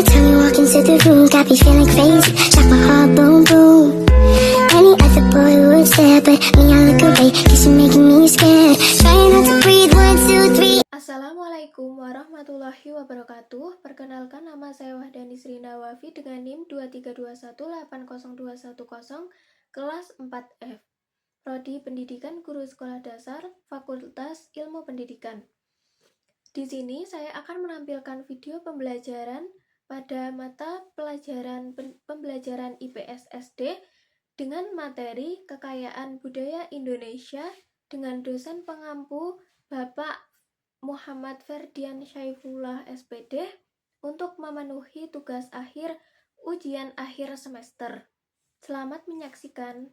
time you walk into the room, got me feeling crazy, like my heart boom boom. Any other boy would stare, but me I look away, cause you're making me scared. Trying not to breathe, 1, 2, 3. Assalamualaikum warahmatullahi wabarakatuh. Perkenalkan, nama saya Wahdani Sri Nawafi dengan NIM 232180210, kelas 4F. Prodi Pendidikan Guru Sekolah Dasar, Fakultas Ilmu Pendidikan. Di sini saya akan menampilkan video pembelajaran pada mata pelajaran pembelajaran IPS SD dengan materi Kekayaan Budaya Indonesia dengan dosen pengampu Bapak Muhammad Ferdian Syaifullah SPD untuk memenuhi tugas akhir ujian akhir semester. Selamat menyaksikan.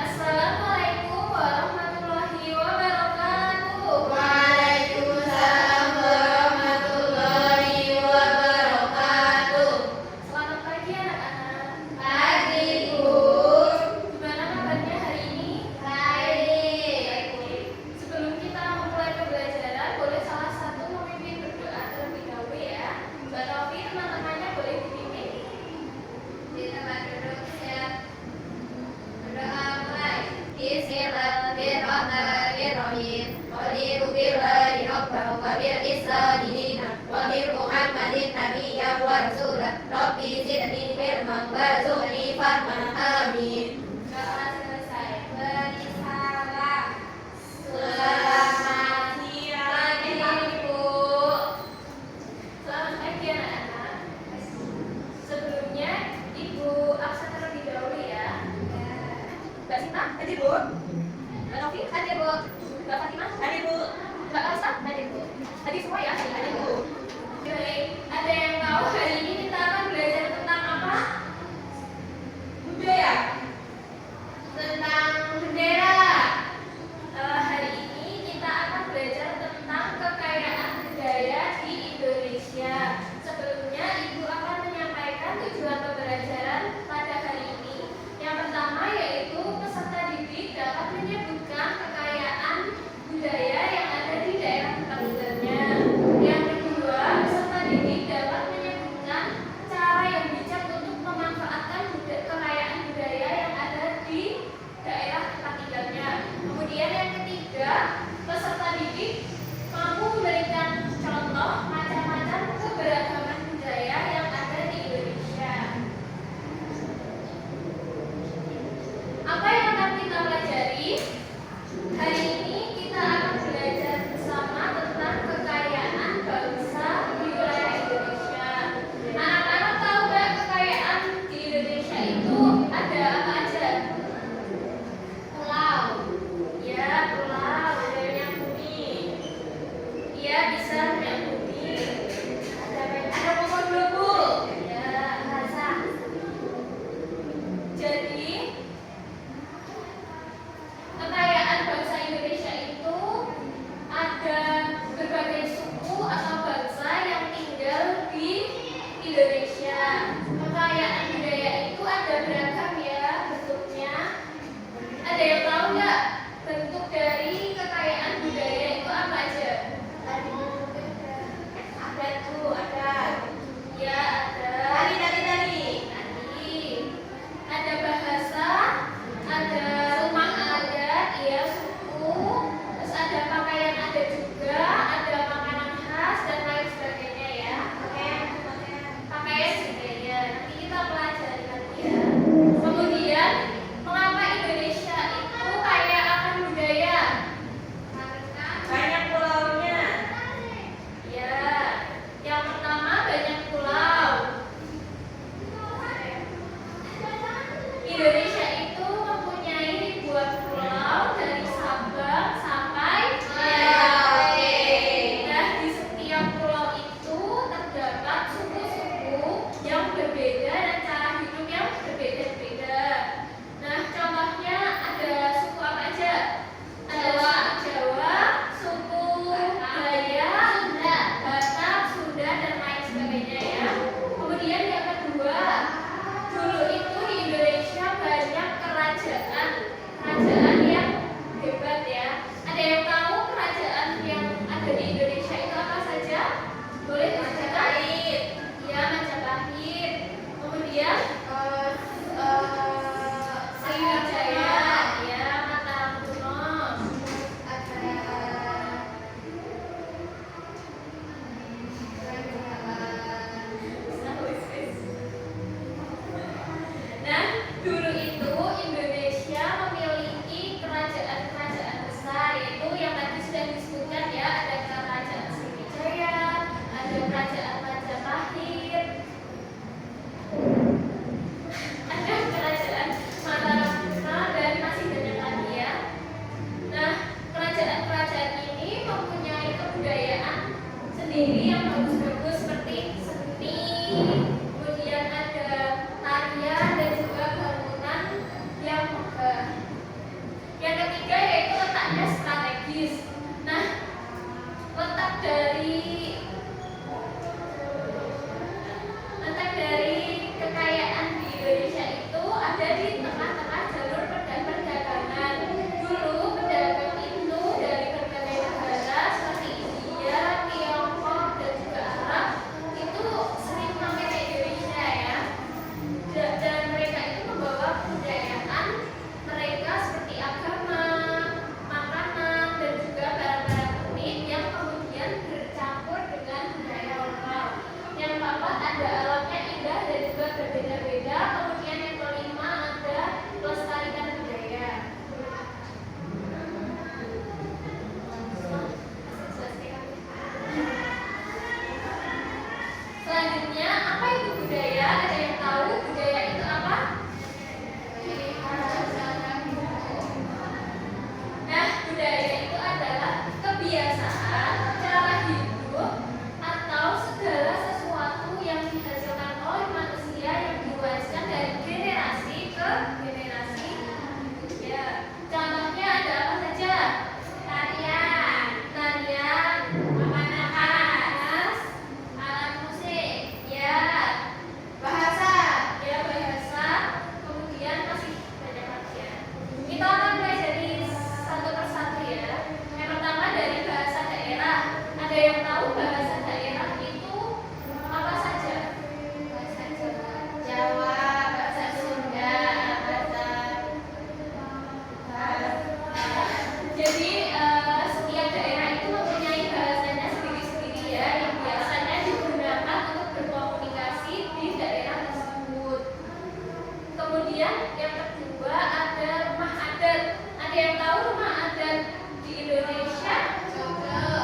Assalamualaikum warahmatullahi wabarakatuh. Waalaikumsalam warahmatullahi wabarakatuh. Selamat pagi anak-anak. Pagi, Bu. Gimana kabarnya hari ini? Baik. Sebelum kita memulai pembelajaran, boleh salah satu memimpin berdoa terlebih dahulu ya. Mbak Novi, teman-temannya boleh dipimpin. Di tempat duduk siap. Berdoa mulai. Bismillahirrahmanirrahim. Qadiru billahi rabbahu wa bil islami dinan wa bi Muhammadin nabiyyan wa rasulah. Rabbi zidni ilman warzuqni fahman. Amin. Doa selesai. Beri salam. Selamat siang, Ibu. Selamat pagi anak-anak. Sebelumnya, Ibu absen terlebih dahulu ya. Mbak Sinta, hadir Bu. Mbak Novi, hadir Bu. Mbak Fatimah, hadir Bu. Mbak Elsa, hadir Bu. Hadir semua ya, hadir Bu. Baik, ada yang tahu hari ini kita akan belajar tentang apa? Budaya. Tentang bendera. Hari ini kita akan belajar tentang kekayaan budaya di Indonesia. Sebelumnya, Ibu akan menyampaikan tujuan pembelajaran pada hari ini. Yang pertama yaitu peserta didik dapat menyebutkan kekayaan budaya yang ada di daerah tempat tinggalnya. Yang kedua, peserta didik dapat menyebutkan cara yang bijak untuk memanfaatkan kekayaan budaya yang ada di daerah tempat tinggalnya. Kemudian yang ketiga, peserta didik mampu memberikan contoh macam-macam keberagaman budaya yang ada di Indonesia. Apa yang akan kita pelajari? Hari ini kita akan belajar bersama tentang kekayaan bangsa di wilayah Indonesia. Anak-anak tahu nggak kekayaan di Indonesia itu ada apa aja? Pulau. Ya, pulau, ada minyak bumi. Iya, bisa minyak bumi. Ada Komodo. Ya, bahasa. Jadi, kekayaan bangsa Indonesia itu ada berbagai suku atau bangsa yang tinggal di Indonesia. Kekayaan budaya itu ada beragam ya bentuknya. Ada yang tahu nggak bentuk dari kekayaan budaya itu apa aja? sendiri yang bagus-bagus seperti seni, kemudian ada tarian dan juga bangunan yang megah. Yang ketiga yaitu letaknya strategis. Nah, letak dari kekayaan di Indonesia itu ada di tengah-tengah jalur perdagangan. Dulu pedagang itu dari berbagai negara seperti India, Tiongkok, dan juga Arab itu sering mampir ke Indonesia ya. Dan mereka itu membawa kebudayaan mereka seperti agama, makanan, dan juga barang-barang unik yang kemudian bercampur dengan budaya lokal. Yang keempat ada alamnya indah dan juga berbeda-beda. Kemudian yang kelima ada pelestarikan budaya. Selanjutnya, apa itu budaya? Ada yang tahu budaya itu apa? Nah, budaya itu adalah kebiasaan, cara hidup, atau segala sesuatu yang dihasilkan oleh manusia yang diwariskan dari generasi ke generasi. Ya, contohnya ada apa saja? Tarian, makanan khas, alat musik, ya, bahasa, kemudian masih banyak lagi ya. Kita akan pelajari satu persatu ya. Yang pertama dari bahasa daerah. Ada yang tahu bahasa daerah itu apa saja? Bahasa Jawa, bahasa Sunda, jadi setiap daerah itu mempunyai bahasanya sendiri-sendiri ya, yang biasanya digunakan untuk berkomunikasi di daerah tersebut. Kemudian yang kedua ada rumah adat. Ada yang tahu rumah adat di Indonesia? Joglo.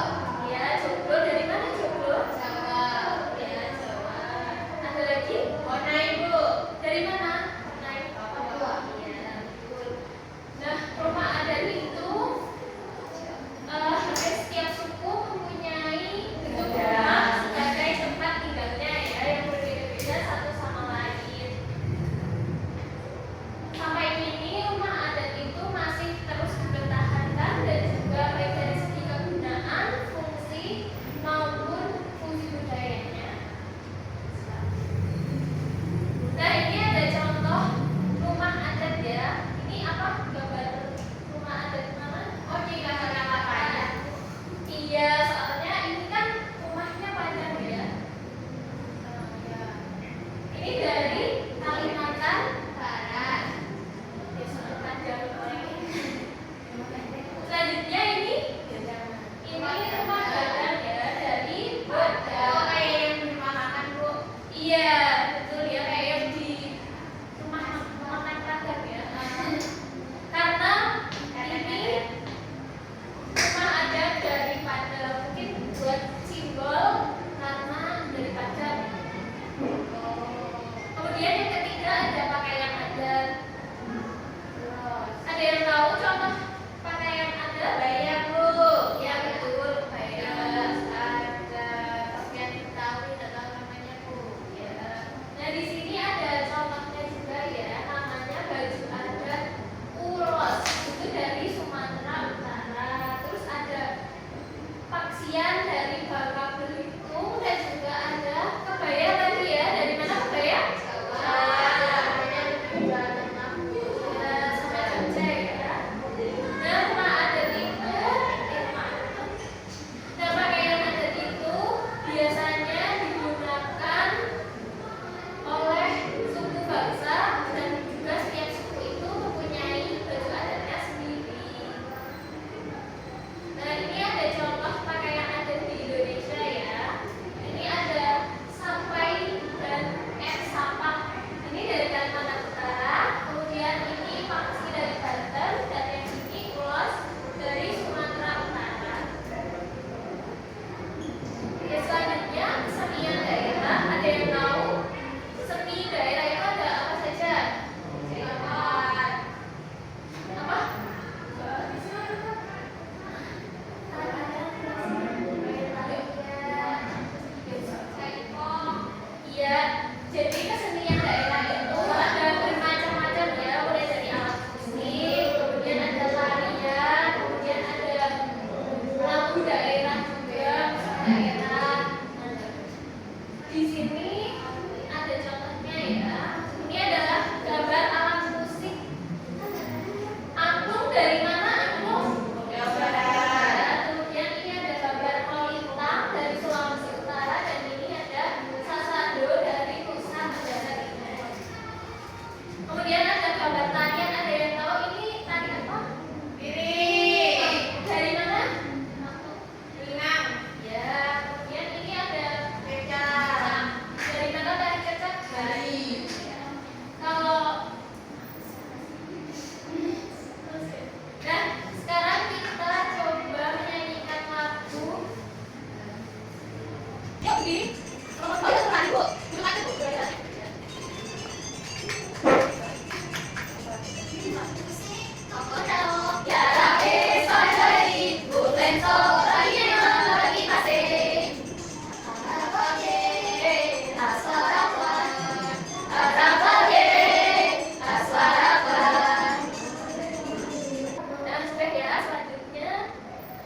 Ya, Joglo. Dari mana Joglo? Jawa. Ya, Jawa. Ada lagi? Ibu. Dari mana? Papua. Ya, betul. Nah, rumah adat itu hampir setiap suku mempunyai bentuk rumah sebagai tempat tinggalnya ya, yang berbeda-beda satu sama lain. Sampai kini rumah adat itu masih terus dipertahankan dan juga baik dari segi kegunaan, fungsi maupun fungsi budayanya. Nah, ini ada contoh rumah adat ya. Ini apa gambar rumah adat mana? Oh, di kata-kata ya. Iya, soalnya ini kan rumahnya panjang ya. Ini dari Kalimantan Barat. Ya, soal panjang orangnya. Selanjutnya ini rumah gadang ya, dari Padang. Oh, kayak yang di rumah makan Bu. Iya, betul ya, kayak yang di rumah makan Padang ya. Karena ini rumah adat daripada mungkin buat simbol karena daripada. Kemudian yang ketiga ada pakaian adat. Ada yang tahu contoh pakaian adat? Bayang Bu. Ya betul, bayang ada. Tapi yang tahu tidak tahu namanya Bu. Ya. Nah di sini ada contohnya juga ya, namanya baju adat ulos. Itu dari Sumatera Utara. Terus ada paksian dari Bangka Belitung dan juga ada kebaya tadi ya. Dari mana kebaya? Jawa. Sama Jogja ya. Nah, rumah adat itu nah, pakaian adat itu biasanya digunakan oleh suku bangsa dan juga setiap suku itu mempunyai baju adatnya sendiri. Nah, ini ada contoh pakaian adat di Indonesia ya. Ini ada sampai dan sapak. Ini dari Kalimantan Utara. Kemudian ini paksi dari Banten dan yang ini ulos dari Sumatera Utara. Oke, selanjutnya kesenian daerah. Ada yang tahu seni daerah itu ada apa saja? Apa? Yuk, berdiri. Kalau mau teman ibu, duduk aja bu. Ya Rabbi, sorry, bukan sorry, lagi kasih. Dan sudah ya, selanjutnya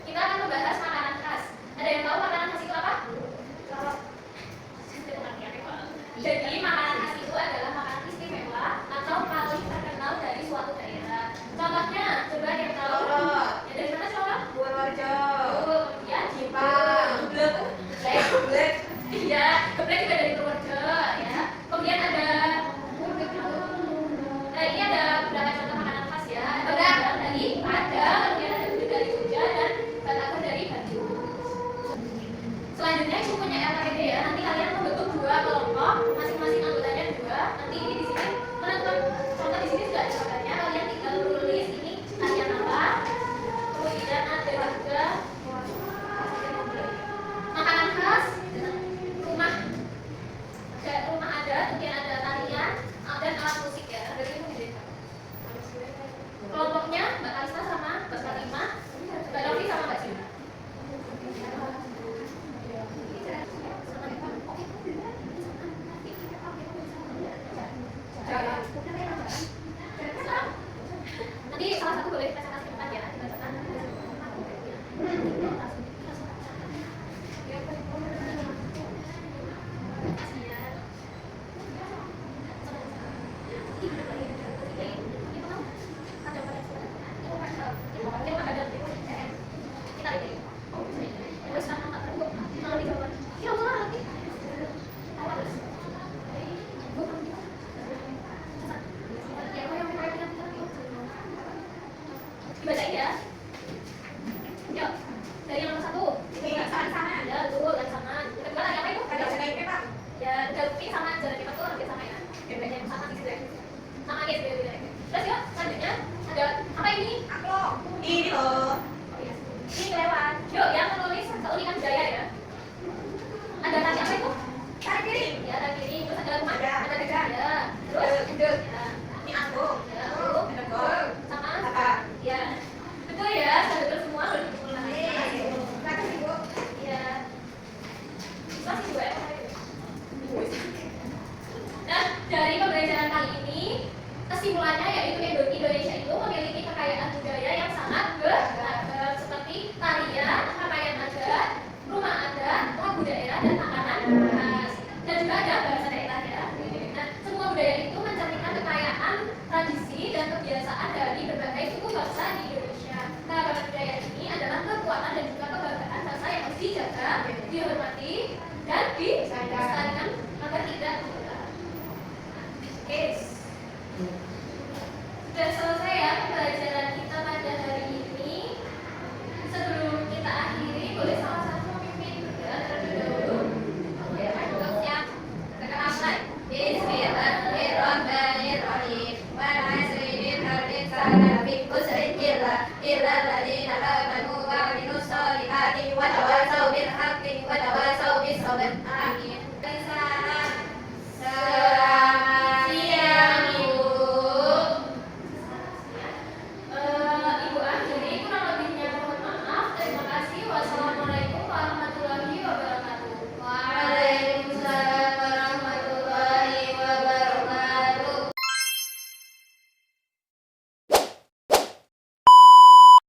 kita akan membahas makanan khas. Ada yang tahu makanan khas itu apa? Jadi makanan khas itu adalah makanan istimewa atau paling terkenal dari suatu daerah. Contohnya, coba ada yang tahu? Ya, dari mana coba? Purworejo. Kemudian Jepang. Geblek. Iya, geblek juga dari Purworejo ya. Kemudian ada ini ada beberapa contoh makanan khas ya. Ada dari Padang, kemudian ada gudeg dari Jogja dan batagor dari Bandung. Selanjutnya itu punya LKPD ya. Nanti kalian membentuk dua kelompok, masing-masing anggotanya dua. Nanti ini di sini menentukan contoh di sini sudah ada gambarnya. Kalian tinggal tulis ini kalian apa. Kemudian ada juga makanan khas, rumah adat, kemudian ada tarian dan alat musik ya. Berarti itu beda. Kelompoknya Mbak Kalista sama Mbak Fatima, Mbak Novi sama Mbak Cina. Nanti salah satu boleh kita kasih tempat ya, dibacakan. Dibacain ya. Yuk, dari yang nomor 1 ini sama ya, dulu yang sama. Yang kedua lagi apa itu? Ya, galupi sama jalan kita tuh hampir sama ya. Yang sama gitu ya. Sama aja sebenarnya. Terus yuk, selanjutnya ada apa ini? Ini loh. Ini kelewat. Yuk, yang menulis keunikan budaya ya. Ada tadi apa itu? Tarik piring. Ya, ada piring. Terus ada rumah. Ada. Ada gajah. Ya. Terus gendut. Ya. Ini anggung. Ya, lalu Ada gol. sama. Apa? Ya. Betul ya, sudah betul semua. Sudah dikumpulkan. Kata ibu. Ya. Masih dua ya. Nah, dari pembelajaran kali ini kesimpulannya yaitu Indonesia itu memiliki kekayaan budaya yang sangat beragam seperti tarian, pakaian adat, rumah adat, lagu daerah dan makanan khas. Dan juga ada bahasa daerah ya. Nah, semua budaya itu mencerminkan kekayaan, tradisi dan kebiasaan dari berbagai suku bangsa di Indonesia. Keragaman budaya ini adalah kekuatan dan juga kebanggaan bangsa yang harus dijaga, dihormati dan dilestarikan